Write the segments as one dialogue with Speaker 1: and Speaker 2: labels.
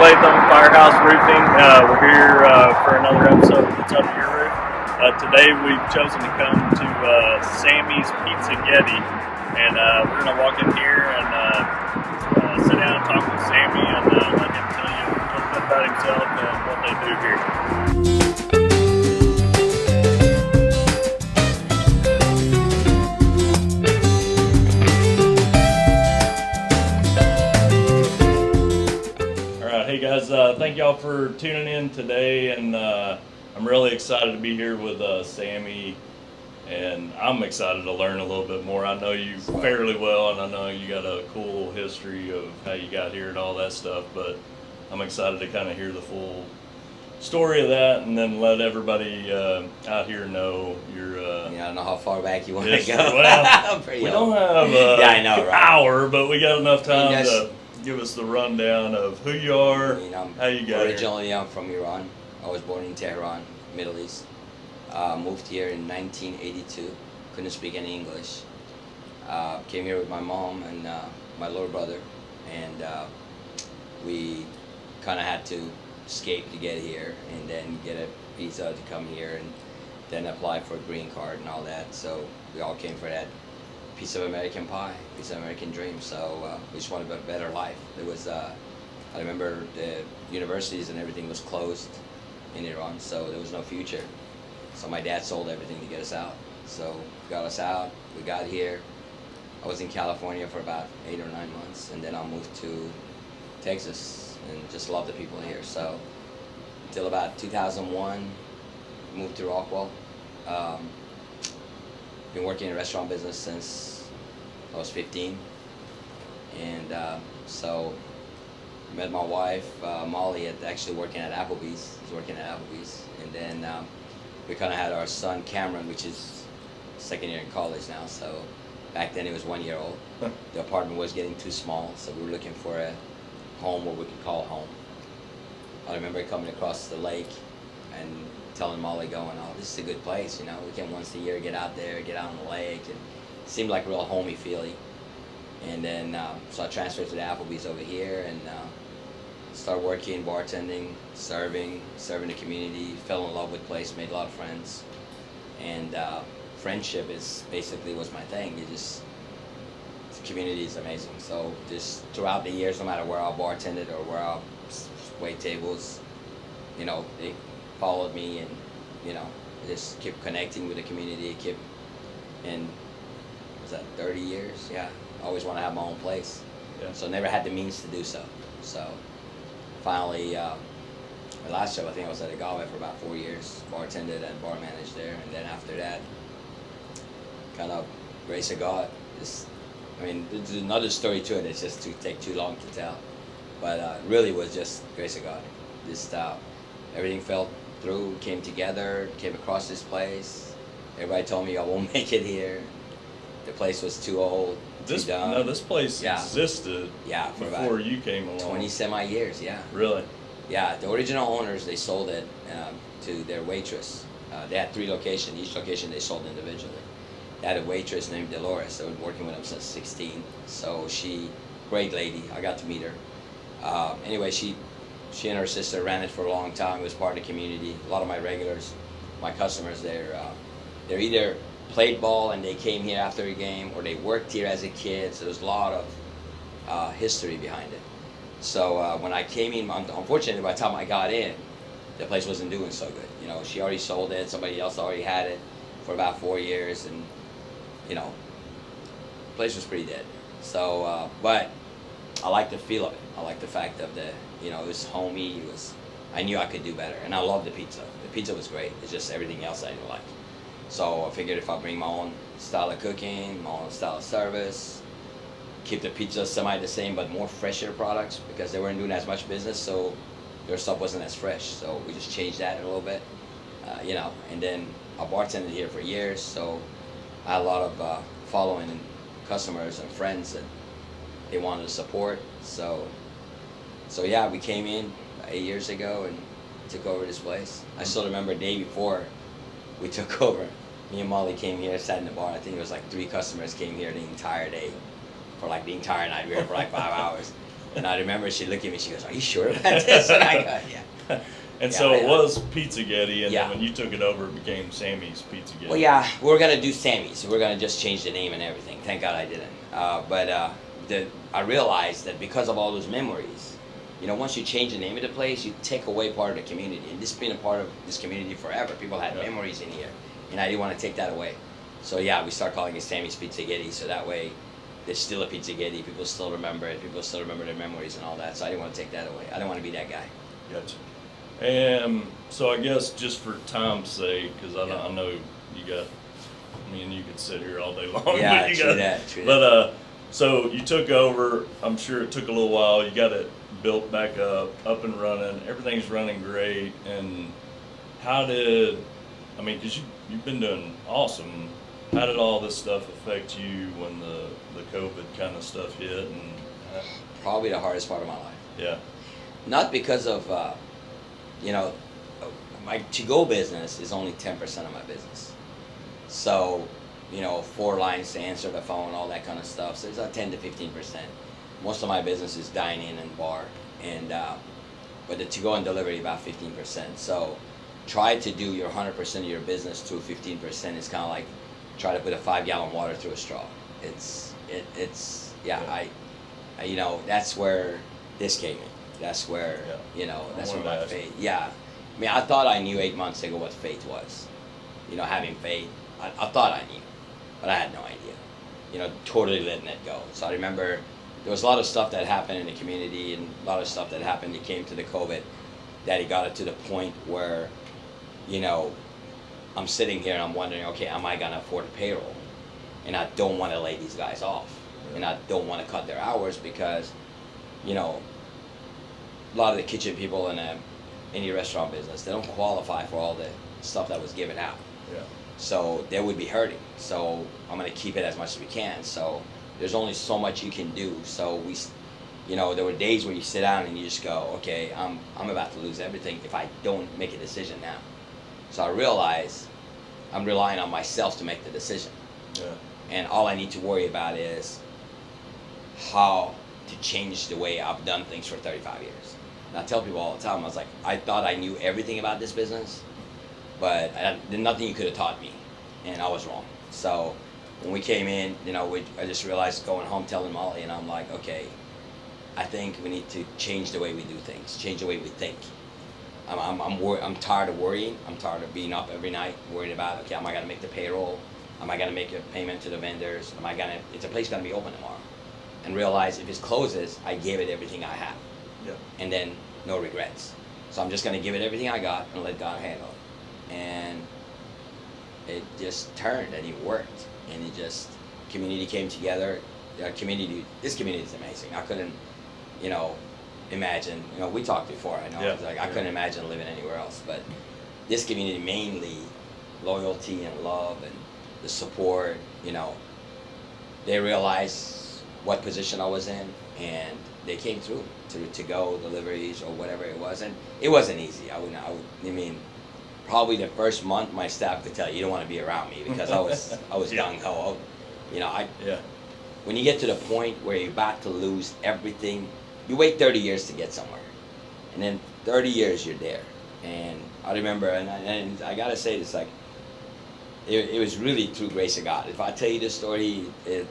Speaker 1: Firehouse Roofing. We're here for another episode of What's Under Your Roof. Today we've chosen to come to Samee's Pizza Getti, and we're going to walk in here and sit down and talk with Samee and let him tell you a little bit about himself and what they do here. Hey guys, thank y'all for tuning in today, and I'm really excited to be here with Samee, and I'm excited to learn a little bit more. I know you fairly well, and I know you got a cool history of how you got here and all that stuff, but I'm excited to kind of hear the full story of that, and then let everybody out here know your
Speaker 2: I don't know how far back you want to go.
Speaker 1: Well, we don't have an hour, but we got enough time to give us the rundown of who you are, how you got
Speaker 2: originally
Speaker 1: here.
Speaker 2: I'm from Iran. I was born in Tehran, Middle East. Moved here in 1982. Couldn't speak any English. Came here with my mom and my little brother, and we kind of had to escape to get here, and then get a visa to come here, and then apply for a green card and all that. So we all came for that piece of American pie, piece of American dream. So we just wanted a better life. There was, I remember the universities and everything was closed in Iran, so there was no future. So my dad sold everything to get us out. So got us out, we got here. I was in California for about 8 or 9 months, and then I moved to Texas and just loved the people here. So until about 2001, moved to Rockwall. Been working in the restaurant business since I was 15, and so met my wife Molly actually working at Applebee's. She's working at Applebee's, and then we kind of had our son Cameron, which is second year in college now. So back then he was 1 year old. The apartment was getting too small, so we were looking for a home where we could call home. I remember coming across the lake and telling Molly, going, "Oh, this is a good place, we can once a year get out there, get out on the lake," and it seemed like real homey feeling. And then so I transferred to the Applebee's over here, and started working, bartending, serving the community. Fell in love with the place, made a lot of friends, and friendship is basically was my thing. The community is amazing. So just throughout the years, no matter where I bartended or where I wait tables, they followed me, and just kept connecting with the community. And was that 30 years? Yeah, I always want to have my own place. Yeah. So never had the means to do so. So finally, my last job, I think I was at Agave for about 4 years, bartended and bar managed there, and then after that, kind of grace of God. There's another story to it. It's just to take too long to tell, but really was just grace of God. Just everything fell through, came together, came across this place. Everybody told me I won't make it here. The place was too old, too dumb.
Speaker 1: No, this place existed
Speaker 2: for
Speaker 1: before you came along.
Speaker 2: 20 semi years, yeah.
Speaker 1: Really?
Speaker 2: Yeah, the original owners, they sold it to their waitress. They had 3 locations. Each location they sold individually. They had a waitress named Dolores. I've been working with them since 16. So great lady. I got to meet her. Anyway, she and her sister ran it for a long time. It was part of the community. A lot of my regulars, my customers, they're either played ball and they came here after a game, or they worked here as a kid. So there's a lot of history behind it. So when I came in, unfortunately, by the time I got in, the place wasn't doing so good. She already sold it. Somebody else already had it for about 4 years, and the place was pretty dead. So, but I like the feel of it. I like the fact of it was homey. I knew I could do better, and I love the pizza. The pizza was great. It's just everything else I didn't like. So I figured if I bring my own style of cooking, my own style of service, keep the pizza semi the same, but more fresher products, because they weren't doing as much business, so their stuff wasn't as fresh. So we just changed that a little bit, and then I bartended here for years, so I had a lot of following and customers and friends that they wanted to support. So yeah, we came in 8 years ago and took over this place. I still remember the day before we took over. Me and Molly came here, sat in the bar. I think it was like 3 customers came here the entire day, for like the entire night. We were here for like 5 hours. And I remember she looked at me, she goes, "Are you sure about this?" And I go, "Yeah."
Speaker 1: And
Speaker 2: Yeah,
Speaker 1: so it was Pizza Getti, and
Speaker 2: Yeah.
Speaker 1: then when you took it over, it became Samee's Pizza Getti.
Speaker 2: Well, yeah, we were gonna do Sammy's. We were gonna just change the name and everything. Thank God I didn't. I realized that because of all those memories, once you change the name of the place, you take away part of the community. And this has been a part of this community forever. People had
Speaker 1: Yeah.
Speaker 2: memories in here, and I didn't want to take that away. So yeah, we start calling it Sammy's Pizza Getti. So that way, there's still a Pizza Getti. People still remember it. People still remember their memories and all that. So I didn't want to take that away. I didn't want to be that guy.
Speaker 1: Gotcha. And so I guess just for time's sake, because
Speaker 2: Yeah.
Speaker 1: I know you got, me and you could sit here all day long.
Speaker 2: Yeah,
Speaker 1: but you
Speaker 2: true
Speaker 1: got,
Speaker 2: that, true
Speaker 1: But so you took over. I'm sure it took a little while. You got it built back up and running. Everything's running great. And how did, because you've been doing awesome. How did all this stuff affect you when the COVID kind of stuff hit? And
Speaker 2: Probably the hardest part of my life.
Speaker 1: yeah,
Speaker 2: Not because of, my to-go business is only 10% of my business. So, 4 lines to answer the phone, all that kind of stuff. So it's about 10 to 15%. Most of my business is dine-in and bar, and but the to-go and delivery about 15%. So, try to do your 100% of your business through 15% is kind of like try to put a 5-gallon water through a straw. That's where this came in. That's where that's where my faith. Yeah, I thought I knew 8 months ago what faith was. Having faith. I thought I knew, but I had no idea. Totally letting it go. So I remember there was a lot of stuff that happened in the community and a lot of stuff that happened that came to the COVID that it got it to the point where, I'm sitting here and I'm wondering, okay, am I gonna afford a payroll? And I don't want to lay these guys off, and I don't want to cut their hours because, a lot of the kitchen people in any restaurant business, they don't qualify for all the stuff that was given out.
Speaker 1: yeah,
Speaker 2: So they would be hurting. So I'm gonna keep it as much as we can. So there's only so much you can do. So there were days where you sit down and you just go, okay, I'm about to lose everything if I don't make a decision now. So I realize I'm relying on myself to make the decision.
Speaker 1: yeah,
Speaker 2: And all I need to worry about is how to change the way I've done things for 35 years. And I tell people all the time, I was like, I thought I knew everything about this business, but there's nothing you could have taught me, and I was wrong. So when we came in, I just realized going home telling Molly, and I'm like, okay, I think we need to change the way we do things, change the way we think. I'm tired of worrying. I'm tired of being up every night worrying about, okay, am I gonna make the payroll? Am I gonna make a payment to the vendors? Is the place gonna be open tomorrow? And realize if it closes, I gave it everything I have.
Speaker 1: yeah.
Speaker 2: And then no regrets. So I'm just gonna give it everything I got and let God handle it. And it just turned and it worked. And community came together. This community is amazing. I couldn't, imagine, we talked before, I know,
Speaker 1: Yeah,
Speaker 2: I couldn't imagine living anywhere else, but this community mainly, loyalty and love and the support, they realized what position I was in, and they came through to go deliveries or whatever it was, and it wasn't easy. Probably the first month my staff could tell you don't want to be around me because I was
Speaker 1: Yeah.
Speaker 2: gung ho.
Speaker 1: Yeah,
Speaker 2: When you get to the point where you're about to lose everything, you wait 30 years to get somewhere, and then 30 years you're there. And I remember, and I gotta say this, like, it was really through grace of God. If I tell you this story, it'd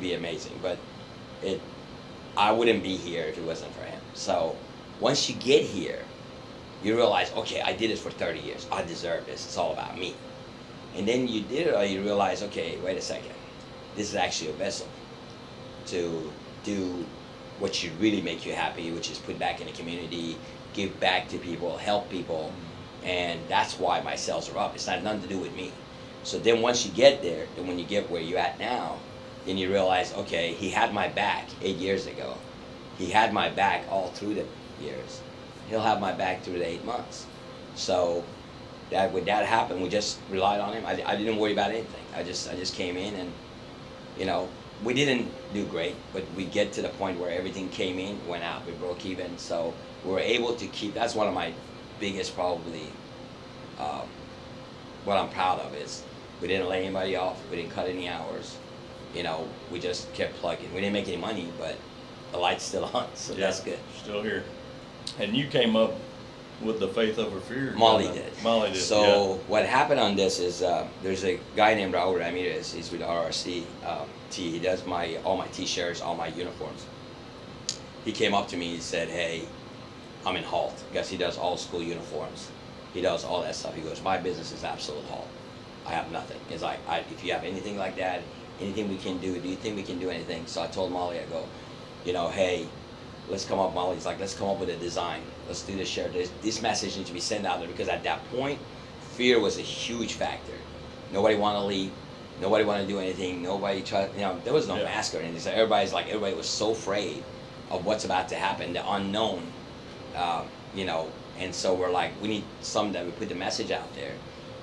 Speaker 2: be amazing. But I wouldn't be here if it wasn't for Him. So once you get here, you realize, okay, I did it for 30 years. I deserve this. It's all about me. And then you did it, or you realize, okay, wait a second. This is actually a vessel to do what should really make you happy, which is put back in the community, give back to people, help people. And that's why my sales are up. It's not nothing to do with me. So then once you get there, and when you get where you're at now, then you realize, okay, He had my back 8 years ago. He had my back all through the years. He'll have my back through the 8 months. So when that happened, we just relied on Him. I didn't worry about anything. I just came in, and we didn't do great, but we get to the point where everything came in, went out, we broke even. So we were able to keep. That's one of my biggest, probably, what I'm proud of is we didn't lay anybody off. We didn't cut any hours. We just kept plugging. We didn't make any money, but the light's still on, so that's good.
Speaker 1: Still here. And you came up with the faith over fear.
Speaker 2: Molly did.
Speaker 1: Molly did.
Speaker 2: So what happened on this is there's a guy named Raul Ramirez. He's with RRC T. He does all my T-shirts, all my uniforms. He came up to me and said, "Hey, I'm in halt because he does all school uniforms. He does all that stuff." He goes, "My business is absolute halt. I have nothing." He's like, "If you have anything like that, anything we can do you think we can do anything?" So I told Molly, I go, "Hey, let's come up." Molly's like, "Let's come up with a design. Let's do this shirt. This message needs to be sent out there," because at that point, fear was a huge factor. Nobody wanted to leave. Nobody wanted to do anything. Nobody tried. There was no mask or anything. So everybody was so afraid of what's about to happen, the unknown. And so we're like, we need something that we put the message out there.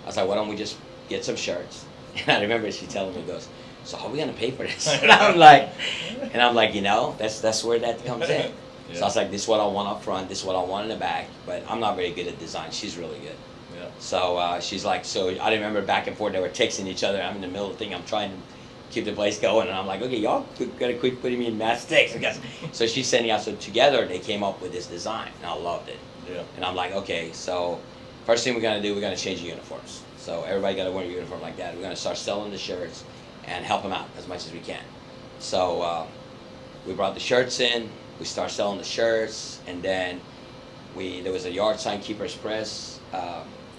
Speaker 2: I was like, why don't we just get some shirts? And I remember she telling me, goes, "So how are we gonna pay for this?" And I'm like, that's where that comes in. So I was like, this is what I want up front, this is what I want in the back, but I'm not very good at design. She's really good.
Speaker 1: Yeah.
Speaker 2: So she's like, so I remember back and forth, they were texting each other. I'm in the middle of the thing, I'm trying to keep the place going, and I'm like, okay, y'all gotta quit putting me in mistakes. So she's sending out, so together they came up with this design, and I loved it.
Speaker 1: Yeah.
Speaker 2: And I'm like, okay, so first thing we're gonna do, we're gonna change the uniforms. So everybody gotta wear a uniform like that. We're gonna start selling the shirts and help them out as much as we can. So we brought the shirts in, we start selling the shirts, and then there was a yard sign keepers press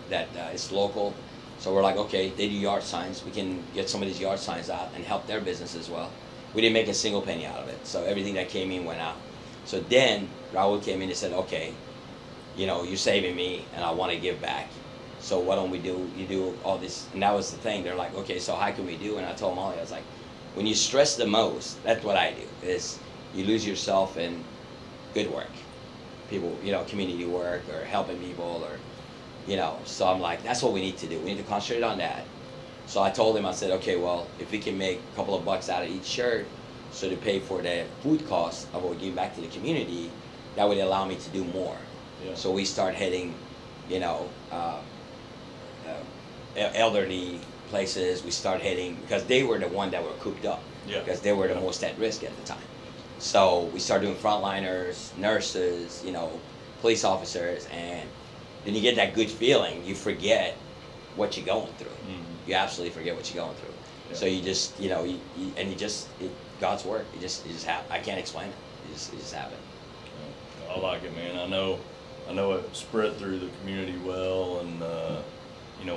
Speaker 2: that is local. So we're like, okay, they do yard signs, we can get some of these yard signs out and help their business as well. We didn't make a single penny out of it, so everything that came in went out. So then Raul came in and said, okay, you're saving me and I want to give back. So why don't you do all this? And that was the thing. They're like, okay, so how can we do? And I told Molly, I was like, when you stress the most, that's what I do, is you lose yourself in good work. People, community work or helping people or, so I'm like, that's what we need to do. We need to concentrate on that. So I told him, I said, okay, well, if we can make a couple of bucks out of each shirt, so to pay for the food costs of what we give back to the community, that would allow me to do more. Yeah. So we start hitting, elderly places. We start hitting, because they were the one that were cooped up, because they were the most at risk at the time. So we start doing frontliners, nurses, police officers, and then you get that good feeling. You forget what you're going through. Mm-hmm. You absolutely forget what you're going through. Yeah. So you just, God's work. It just happens. I can't explain it. It just happened.
Speaker 1: Yeah. I like it, man. I know it spread through the community well, and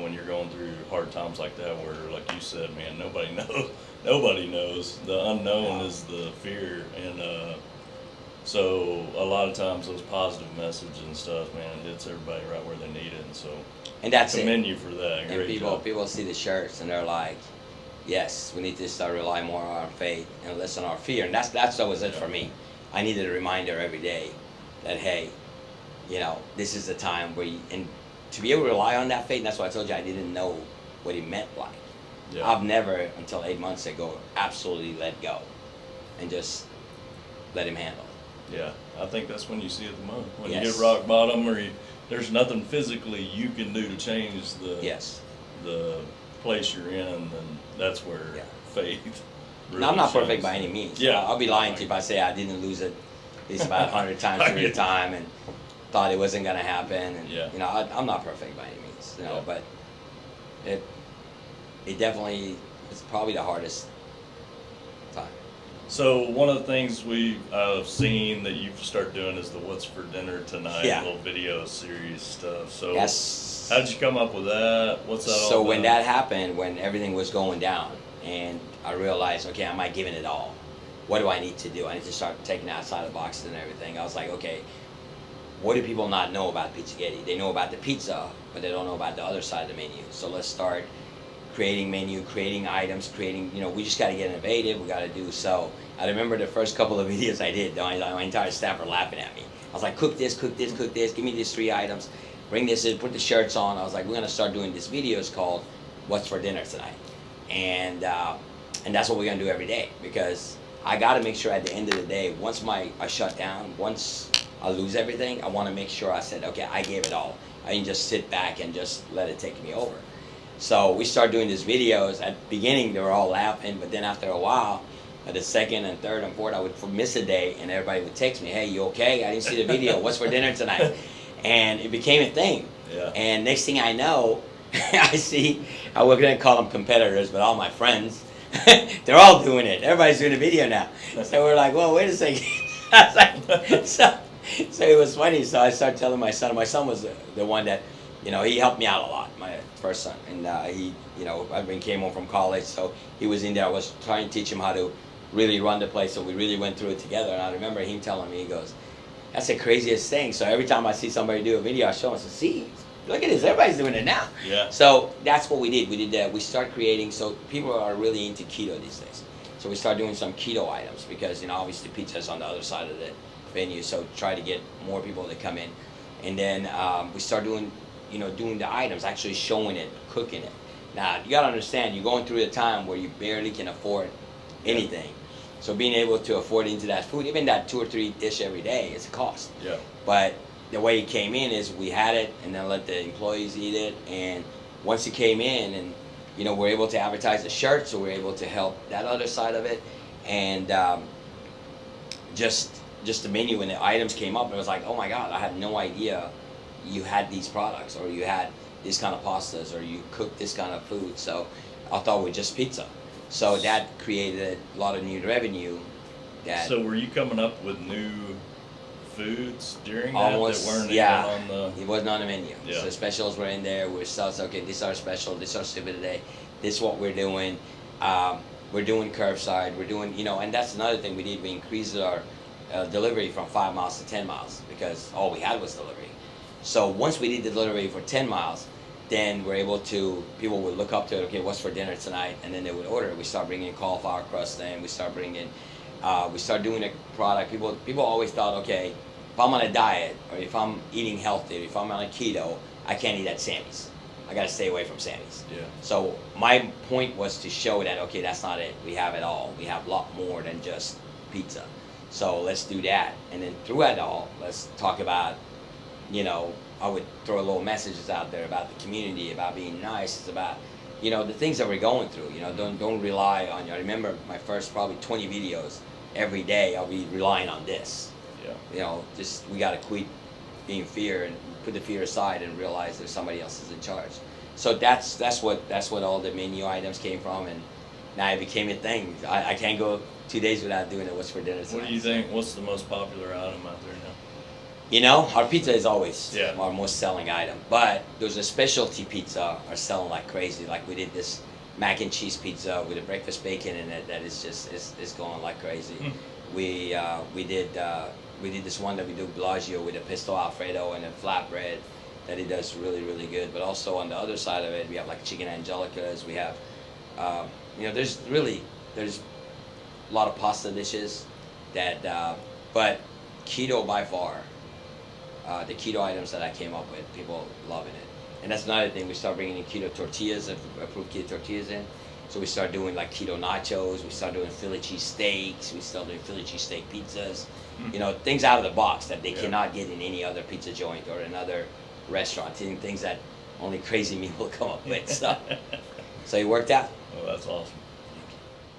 Speaker 1: when you're going through hard times like that, where, like you said, man, nobody knows. The unknown is the fear, and so a lot of times those positive messages and stuff, man, it hits everybody right where they need it, and so
Speaker 2: and that's
Speaker 1: I commend you for that.
Speaker 2: And people see the shirts and they're like, yes, we need to start relying more on our faith and less on our fear, and that was it for me. I needed a reminder every day that, hey, this is the time where and to be able to rely on that faith. And that's why I told you I didn't know what it meant like. Yeah. I've never, until 8 months ago, absolutely let go and just let him handle it.
Speaker 1: Yeah, I think that's when you see it the most. When you hit rock bottom, or there's nothing physically you can do to change the place you're in, and that's where faith really
Speaker 2: now, I'm not
Speaker 1: shines.
Speaker 2: Perfect by any means.
Speaker 1: Yeah.
Speaker 2: I'll be lying to you if I say I didn't lose it at least about 100 times through the time and thought it wasn't going to happen. And, I'm not perfect by any means, but it definitely, it's probably the hardest time.
Speaker 1: So one of the things I've seen that you've started doing is the What's for Dinner Tonight little video series stuff. So how did you come up with that? What's that all about?
Speaker 2: So when that happened, when everything was going down, and I realized, okay, am I giving it all? What do I need to do? I need to start taking outside the boxes and everything. I was like, okay, what do people not know about Pizza Getti? They know about the pizza, but they don't know about the other side of the menu. So let's start creating menu, creating items, we just got to get innovative. We got to do so. I remember the first couple of videos I did, my entire staff were laughing at me. I was like, cook this, give me these 3 items, bring this in, put the shirts on. I was like, we're going to start doing these videos called What's for Dinner Tonight. And that's what we're going to do every day, because I got to make sure at the end of the day, once I shut down, once I lose everything, I want to make sure I said, okay, I gave it all. I didn't just sit back and just let it take me over. So we started doing these videos. At the beginning, they were all laughing, but then after a while, the second and third and fourth, I would miss a day, and everybody would text me, "Hey, you okay? I didn't see the video. What's for dinner tonight?" And it became a thing.
Speaker 1: Yeah.
Speaker 2: And next thing I know, I was gonna call them competitors, but all my friends, they're all doing it. Everybody's doing a video now. So we're like, "Well, wait a second." I was like, so it was funny. So I started telling my son. My son was the one that, he helped me out a lot. My first son, and he, I came home from college, so he was in there. I was trying to teach him how to really run the place, so we really went through it together. And I remember him telling me, he goes, "That's the craziest thing." So every time I see somebody do a video, I show him, I say, "See, look at this, everybody's doing it now."
Speaker 1: Yeah.
Speaker 2: So that's what we did. We did that. We start creating, so people are really into keto these days. So we start doing some keto items because, obviously pizza's on the other side of the venue, so try to get more people to come in. And then we start doing, doing the items, actually showing it, cooking it. Now, you gotta understand, you're going through a time where you barely can afford anything. So being able to afford into that food, even that 2 or 3 dish every day, is a cost.
Speaker 1: Yeah.
Speaker 2: But the way it came in is we had it and then let the employees eat it. And once it came in, and we're able to advertise the shirts, so we're able to help that other side of it. And just the menu and the items came up, and it was like, oh my God, I had no idea you had these products, or you had these kind of pastas, or you cooked this kind of food. So I thought it was just pizza. So that created a lot of new revenue.
Speaker 1: So were you coming up with new foods during
Speaker 2: almost,
Speaker 1: that weren't
Speaker 2: yeah,
Speaker 1: even on the...
Speaker 2: It wasn't on the menu.
Speaker 1: Yeah.
Speaker 2: So specials were in there. We saw, okay, these are special, these are stupid today, this is what we're doing. We're doing curbside, we're doing, and that's another thing we did. We increased our delivery from 5 miles to 10 miles because all we had was delivery. So once we did the delivery for 10 miles, then we're able to, people would look up to it, okay, what's for dinner tonight? And then they would order. We start bringing cauliflower crust in, we start doing a product. People always thought, okay, if I'm on a diet, or if I'm eating healthy, or if I'm on a keto, I can't eat at Samee's. I gotta stay away from Samee's.
Speaker 1: Yeah.
Speaker 2: So my point was to show that, okay, that's not it. We have it all. We have a lot more than just pizza. So let's do that. And then through it all, let's talk about, I would throw little messages out there about the community, about being nice. It's about, the things that we're going through. Don't rely on you. I remember my first probably 20 videos. Every day I'll be relying on this. Yeah. Just we gotta quit being fear and put the fear aside and realize there's somebody else is in charge. So that's what all the menu items came from, and now it became a thing. I can't go 2 days without doing it. What's for dinner tonight?
Speaker 1: What do you think? What's the most popular item out there now?
Speaker 2: Our pizza is always
Speaker 1: Yeah.
Speaker 2: our most selling item, but there's a specialty pizza are selling like crazy. Like we did this mac and cheese pizza with a breakfast bacon in it that is just is going like crazy. We did this one that we do Bellagio with a pesto alfredo and a flatbread that it does really, really good. But also on the other side of it, we have like chicken angelicas. We have there's a lot of pasta dishes that but keto by far, the keto items that I came up with, people loving it. And that's another thing. We start bringing in keto tortillas, approved keto tortillas in. So we start doing like keto nachos. We start doing Philly cheese steaks. We start doing Philly cheese steak pizzas. Things out of the box that they cannot get in any other pizza joint or another restaurant. Things that only crazy me will come up with. So it worked out.
Speaker 1: Oh, that's awesome.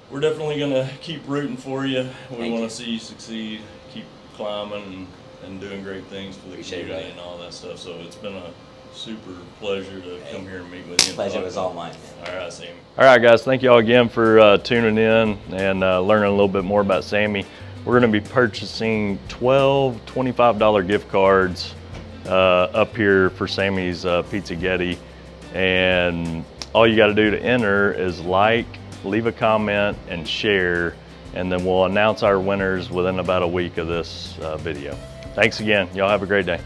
Speaker 1: We're definitely gonna keep rooting for you. We want
Speaker 2: you.
Speaker 1: to see you succeed, keep climbing and doing great things for the
Speaker 2: Appreciate
Speaker 1: community
Speaker 2: it.
Speaker 1: and all that stuff. So it's been a super pleasure to come here and meet with you.
Speaker 2: Pleasure was all mine, man.
Speaker 1: All right, Samee. All right, guys. Thank you all again for tuning in and learning a little bit more about Samee. We're going to be purchasing 12 $25 gift cards up here for Samee's Pizza Getti. And all you got to do to enter is like, leave a comment, and share. And then we'll announce our winners within about a week of this video. Thanks again. Y'all have a great day.